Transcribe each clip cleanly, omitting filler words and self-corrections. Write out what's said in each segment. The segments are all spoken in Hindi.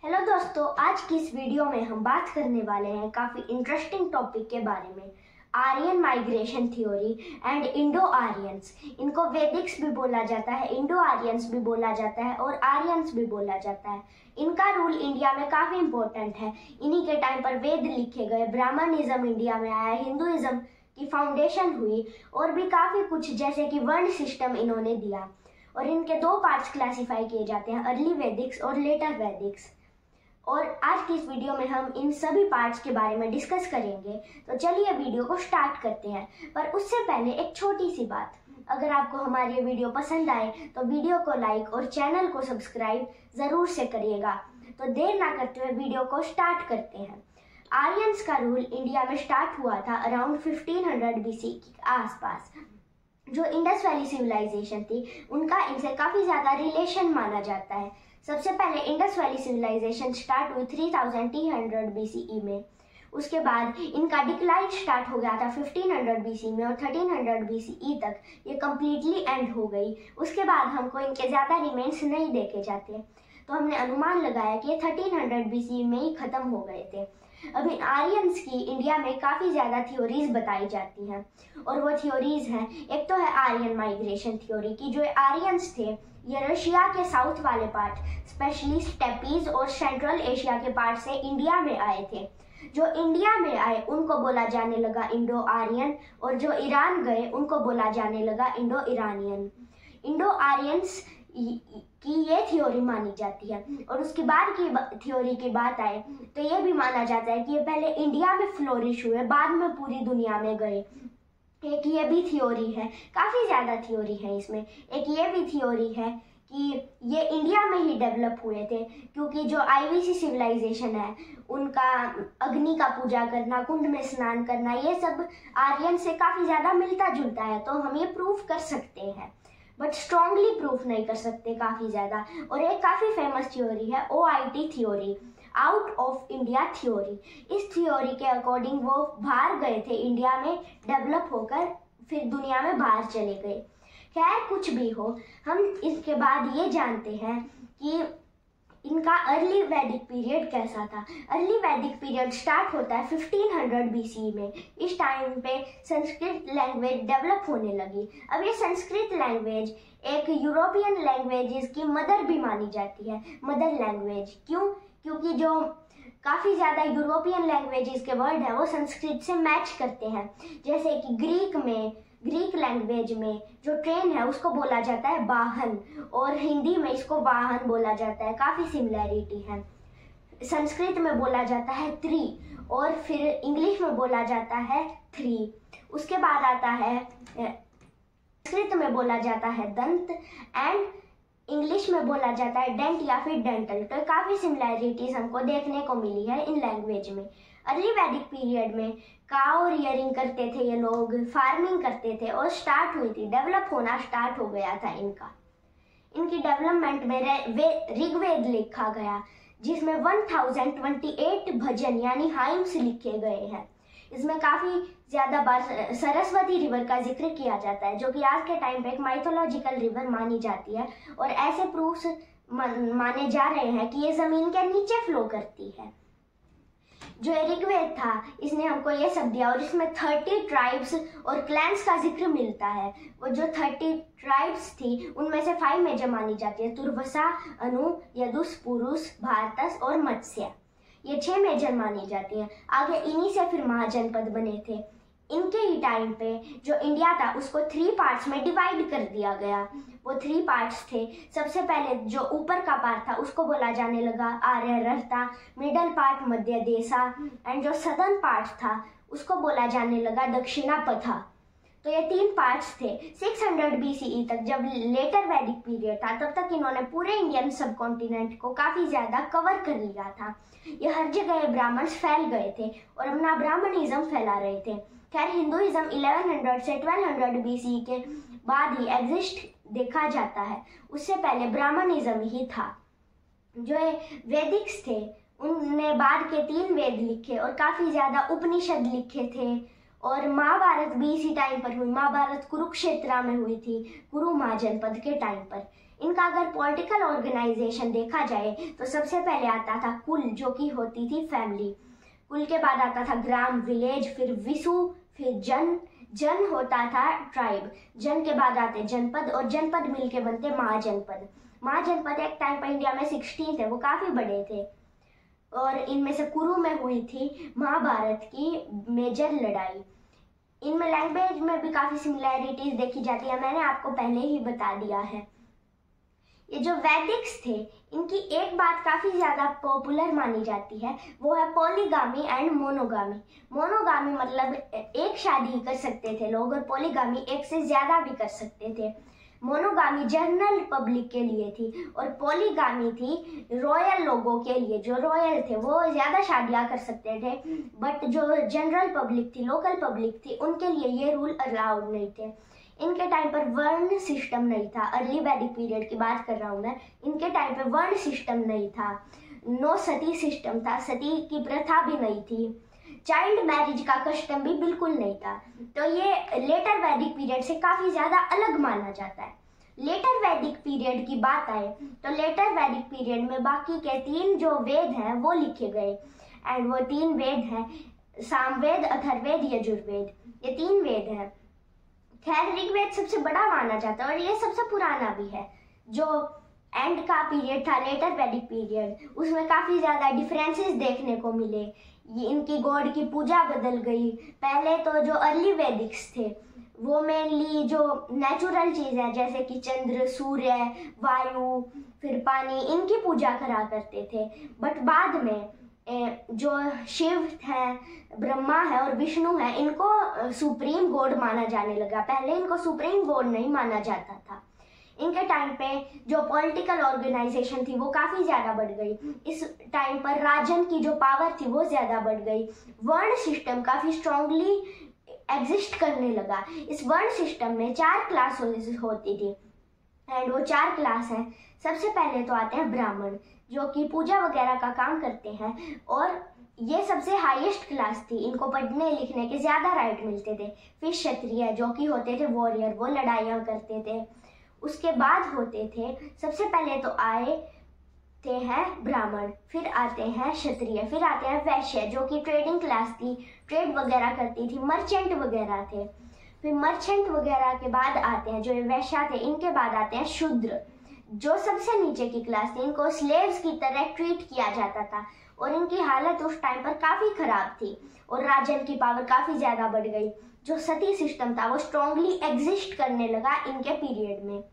हेलो दोस्तों, आज की इस वीडियो में हम बात करने वाले हैं काफ़ी इंटरेस्टिंग टॉपिक के बारे में। Aryan migration theory and Indo Aryans. इनको वैदिक्स भी बोला जाता है, इंडो आर्यंस भी बोला जाता है और आर्यंस भी बोला जाता है। इनका रूल इंडिया में काफ़ी इम्पोर्टेंट है। इन्हीं के टाइम पर वेद लिखे गए, ब्राह्मणिज्म इंडिया में आया, हिंदुइज्म की फाउंडेशन हुई और भी काफ़ी कुछ, जैसे कि वर्ण सिस्टम इन्होंने दिया। और इनके दो पार्ट्स क्लासिफाई किए जाते हैं, अर्ली वैदिक्स और लेटर वैदिक्स। और आज की इस वीडियो में हम इन सभी पार्ट्स के बारे में डिस्कस करेंगे। तो चलिए वीडियो को स्टार्ट करते हैं। पर उससे पहले एक छोटी सी बात, अगर आपको हमारी ये वीडियो पसंद आए तो वीडियो को लाइक और चैनल को सब्सक्राइब ज़रूर से करिएगा। तो देर ना करते हुए वीडियो को स्टार्ट करते हैं। आर्यंस का रूल इंडिया में स्टार्ट हुआ था अराउंड 1500 BC के आसपास। जो इंडस वैली सिविलाइजेशन थी, उनका इनसे काफ़ी ज़्यादा रिलेशन माना जाता है। सबसे पहले इंडस वैली सिविलाइजेशन स्टार्ट हुई 3300 BCE में। उसके बाद इनका डिक्लाइन स्टार्ट हो गया था 1500 BC में और 1300 BCE तक ये कम्प्लीटली एंड हो गई। उसके बाद हमको इनके ज़्यादा रिमेन्स नहीं देखे जाते, तो हमने अनुमान लगाया कि ये 1300 BCE में ही ख़त्म हो गए थे। अभी आर्यंस की इंडिया में काफ़ी ज़्यादा थ्योरीज बताई जाती हैं और वो थ्योरीज हैं, एक तो है आर्यन माइग्रेशन थ्योरी की। जो आर्यंस थे ये रशिया के साउथ वाले पार्ट, स्पेशली स्टेपीज और सेंट्रल एशिया के पार्ट से इंडिया में आए थे। जो इंडिया में आए उनको बोला जाने लगा इंडो आर्यन, और जो ईरान गए उनको बोला जाने लगा इंडो ईरानियन। इंडो आर्यंस की ये थ्योरी मानी जाती है। और उसके बाद की थ्योरी की बात आए तो ये भी माना जाता है कि ये पहले इंडिया में फ्लोरिश हुए, बाद में पूरी दुनिया में गए। एक ये भी थ्योरी है, काफ़ी ज़्यादा थ्योरी है इसमें। एक ये भी थ्योरी है कि ये इंडिया में ही डेवलप हुए थे, क्योंकि जो आईवीसी सिविलाइजेशन है उनका अग्नि का पूजा करना, कुंड में स्नान करना, ये सब आर्यन से काफ़ी ज़्यादा मिलता जुलता है। तो हम ये प्रूफ कर सकते हैं, बट स्ट्रॉन्गली प्रूफ नहीं कर सकते काफ़ी ज़्यादा। और एक काफ़ी फेमस थ्योरी है OIT theory, out of India theory. इस थ्योरी के अकॉर्डिंग वो बाहर गए थे, इंडिया में डेवलप होकर फिर दुनिया में बाहर चले गए। खैर कुछ भी हो, हम इसके बाद ये जानते हैं कि इनका अर्ली वैदिक पीरियड कैसा था। अर्ली वैदिक पीरियड स्टार्ट होता है 1500 BC में। इस टाइम पे संस्कृत लैंग्वेज डेवलप होने लगी। अब ये संस्कृत लैंग्वेज एक यूरोपियन लैंग्वेजेस की मदर भी मानी जाती है, मदर लैंग्वेज। क्यों? क्योंकि जो काफ़ी ज़्यादा यूरोपियन लैंग्वेजेस के वर्ड हैं वो संस्कृत से मैच करते हैं। जैसे कि ग्रीक लैंग्वेज में जो ट्रेन है उसको बोला जाता है वाहन, और हिंदी में इसको वाहन बोला जाता है, काफ़ी सिमिलैरिटी है। संस्कृत में बोला जाता है त्रि, और फिर इंग्लिश में बोला जाता है थ्री। उसके बाद आता है संस्कृत में बोला जाता है दंत, एंड इंग्लिश में बोला जाता है डेंट या फिर डेंटल। तो काफ़ी सिमिलैरिटीज हमको देखने को मिली है इन लैंग्वेज में। अर्ली वैदिक पीरियड में काउ रियरिंग करते थे ये लोग, फार्मिंग करते थे, और स्टार्ट हुई थी, डेवलप होना स्टार्ट हो गया था इनका। इनकी डेवलपमेंट में ऋग्वेद लिखा गया, जिसमें 1028 भजन यानी हाइम्स लिखे गए हैं। इसमें काफ़ी ज़्यादा बार सरस्वती रिवर का जिक्र किया जाता है, जो कि आज के टाइम पे एक माइथोलॉजिकल रिवर मानी जाती है। और ऐसे प्रूफ्स माने जा रहे हैं कि ये ज़मीन के नीचे फ्लो करती है। जो ऋग्वेद था इसने हमको ये सब दिया, और इसमें 30 ट्राइब्स और क्लैंस का जिक्र मिलता है। वो जो 30 ट्राइब्स थी उनमें से 5 मेजर मानी जाती है, तुर्वसा, अनु, यदुस, पुरुष, भारतस और मत्स्य। ये 6 मेजर मानी जाती हैं। आगे इन्हीं से फिर महाजनपद बने थे। इनके ही टाइम पे जो इंडिया था उसको 3 पार्ट्स में डिवाइड कर दिया गया। वो 3 पार्ट्स थे। सबसे पहले जो ऊपर का पार्ट था उसको बोला जाने लगा आर्यरता, मिडल पार्ट मध्य देशा, एंड जो सदर्न पार्ट था उसको बोला जाने लगा दक्षिणापथा। तो ये 3 पार्ट्स थे। 600 BCE तक जब लेटर वैदिक पीरियड था, तब तक इन्होंने पूरे इंडियन सब कॉन्टिनेंट को काफ़ी ज़्यादा कवर कर लिया था। ये हर जगह ब्राह्मण्स फैल गए थे और अपना ब्राह्मणिज्म फैला रहे थे। खैर हिंदुइज्म 1100 से 1200 BC के बाद ही एग्जिस्ट देखा जाता है, उससे पहले ब्राह्मणिज्म ही था। जो वैदिक्स थे उनने बाद के 3 वेद लिखे और काफ़ी ज़्यादा उपनिषद लिखे थे। और महाभारत भी इसी टाइम पर हुई। महाभारत कुरुक्षेत्र में हुई थी, कुरु महाजनपद के टाइम पर। इनका अगर पॉलिटिकल ऑर्गेनाइजेशन देखा जाए तो सबसे पहले आता था कुल, जो कि होती थी फैमिली। कुल के बाद आता था ग्राम, विलेज, फिर विसु, फिर जन, जन होता था ट्राइब, जन के बाद आते जनपद, और जनपद मिलके बनते महाजनपद। महाजनपद एक टाइम पर इंडिया में 16 थे, वो काफी बड़े थे, और इनमें से कुरु में हुई थी महाभारत की मेजर लड़ाई। इनमें लैंग्वेज में भी काफी सिमिलैरिटीज देखी जाती है, मैंने आपको पहले ही बता दिया है। ये जो वैदिक्स थे, इनकी एक बात काफी ज्यादा पॉपुलर मानी जाती है, वो है पॉलीगामी एंड मोनोगामी। मोनोगामी मतलब एक शादी कर सकते थे लोग, और पॉलीगामी एक से ज्यादा भी कर सकते थे। मोनोगामी जनरल पब्लिक के लिए थी, और पॉलीगामी थी रॉयल लोगों के लिए। जो रॉयल थे वो ज्यादा शादियां कर सकते थे, बट जो जनरल पब्लिक थी, लोकल पब्लिक थी, उनके लिए ये रूल अलाउड नहीं थे। इनके टाइम पर वर्ण सिस्टम नहीं था, अर्ली वैदिक पीरियड की बात कर रहा हूँ मैं। इनके टाइम पर वर्ण सिस्टम नहीं था, नो सती सिस्टम था, सती की प्रथा भी नहीं थी, चाइल्ड मैरिज का कस्टम भी बिल्कुल नहीं था। तो ये लेटर वैदिक पीरियड से काफी ज्यादा अलग माना जाता है। लेटर वैदिक पीरियड की बात आए तो लेटर वैदिक पीरियड में बाकी के 3 जो वेद हैं वो लिखे गए, एंड वो 3 वेद हैं सामवेद, अथर्ववेद, यजुर्वेद। ये 3 वेद हैं। खैर ऋग्वेद सबसे बड़ा माना जाता है और ये सबसे पुराना भी है। जो एंड का पीरियड था लेटर वैदिक पीरियड, उसमें काफी ज्यादा डिफरेंसेस देखने को मिले। ये इनकी गॉड की पूजा बदल गई। पहले तो जो अर्ली वैदिक्स थे वो मेनली जो नेचुरल चीज है, जैसे कि चंद्र, सूर्य, वायु, फिर पानी, इनकी पूजा करा करते थे। बट बाद में जो शिव है, ब्रह्मा है और विष्णु है, इनको सुप्रीम गॉड माना जाने लगा। पहले इनको सुप्रीम गॉड नहीं माना जाता था। इनके टाइम पे जो पॉलिटिकल ऑर्गेनाइजेशन थी वो काफी ज्यादा बढ़ गई। इस टाइम पर राजन की जो पावर थी वो ज्यादा बढ़ गई। वर्ण सिस्टम काफी स्ट्रांगली एग्जिस्ट करने लगा। इस वर्ण सिस्टम में 4 क्लास होती थी, एंड वो 4 क्लास हैं। सबसे पहले तो आते हैं ब्राह्मण, जो कि पूजा वगैरह का काम करते हैं, और ये सबसे हाईएस्ट क्लास थी। इनको पढ़ने लिखने के ज्यादा राइट मिलते थे। फिर क्षत्रिय, जो कि होते थे वॉरियर, वो लड़ाइयाँ करते थे। उसके बाद होते थे, सबसे पहले तो आए थे हैं ब्राह्मण, फिर आते हैं क्षत्रिय, फिर आते हैं वैश्य, जो कि ट्रेडिंग क्लास थी, ट्रेड वगैरह करती थी, मर्चेंट वगैरह थे। फिर मर्चेंट वगैरह के बाद आते हैं जो वैश्य थे, इनके बाद आते हैं शूद्र, जो सबसे नीचे की क्लास थी। इनको स्लेव्स की तरह ट्रीट किया जाता था, और इनकी हालत उस टाइम पर काफी खराब थी, और राजन की पावर काफी ज्यादा बढ़ गई। जो सती सिस्टम था वो स्ट्रांगली एग्जिस्ट करने लगा इनके पीरियड में।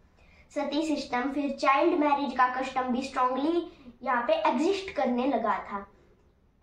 सती सिस्टम, फिर चाइल्ड मैरिज का कस्टम भी स्ट्रांगली यहाँ पे एग्जिस्ट करने लगा था।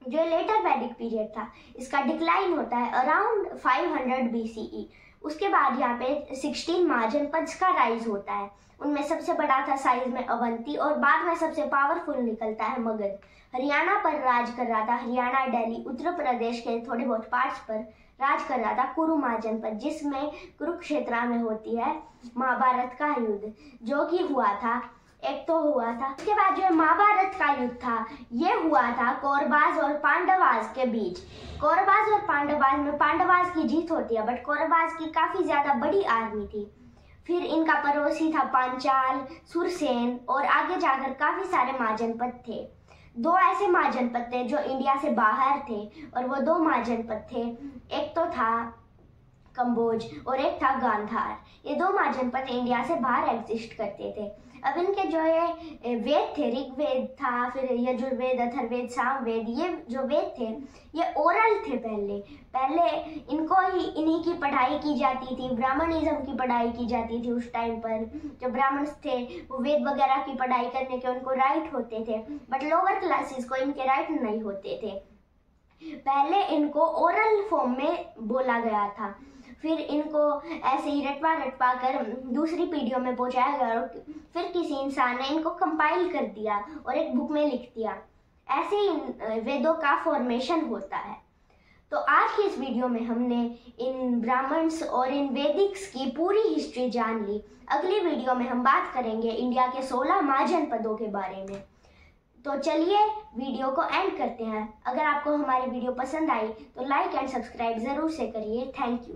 जो लेटर वैदिक पीरियड था, इसका डिक्लाइन होता है अराउंड 500 BCE। उसके बाद यहाँ पे 16 महाजनपद्स का राइज होता है। उनमें सबसे बड़ा था साइज में अवंती, और बाद में सबसे पावरफुल निकलता है मगध। हरियाणा पर राज कर रहा था, हरियाणा, दिल्ली, उत्तर प्रदेश के थोड़े बहुत पार्ट्स पर राज कर रहा था कुरु महाजनपद, जिसमें कुरुक्षेत्र में होती है महाभारत का युद्ध, जो कि हुआ था। एक तो हुआ था, उसके बाद जो महाभारत का युद्ध था ये हुआ था कौरवास और पांडवास के बीच। कौरवास और पांडवास में पांडवास की जीत होती है, बट कौरवास की काफी ज्यादा बड़ी आर्मी थी। फिर इनका पड़ोसी था पांचाल, सुरसेन, और आगे जाकर काफी सारे महाजनपद थे। 2 ऐसे महाजनपद थे जो इंडिया से बाहर थे, और वो 2 महाजनपद थे, एक तो था कंबोज और एक था गांधार। ये 2 महाजनपद इंडिया से बाहर एग्जिस्ट करते थे। अब इनके जो ये वेद थे, ऋग्वेद था, फिर यजुर्वेद, अथर्ववेद, सामवेद, ये जो वेद थे ये ओरल थे। पहले इनको ही इन्हीं की पढ़ाई की जाती थी, ब्राह्मणिज्म की पढ़ाई की जाती थी। उस टाइम पर जो ब्राह्मण थे वो वेद वगैरह की पढ़ाई करने के उनको राइट होते थे, बट लोअर क्लासेस को इनके राइट नहीं होते थे। पहले इनको ओरल फॉर्म में बोला गया था, फिर इनको ऐसे ही रटवा कर दूसरी पीढ़ियों में पहुंचाया गया, और फिर किसी इंसान ने इनको कंपाइल कर दिया और एक बुक में लिख दिया। ऐसे ही वेदों का फॉर्मेशन होता है। तो आज की इस वीडियो में हमने इन ब्राह्मण्स और इन वैदिक्स की पूरी हिस्ट्री जान ली। अगली वीडियो में हम बात करेंगे इंडिया के 16 महाजनपदों के बारे में। तो चलिए वीडियो को एंड करते हैं। अगर आपको हमारी वीडियो पसंद आई तो लाइक एंड सब्सक्राइब जरूर से करिए। Thank you.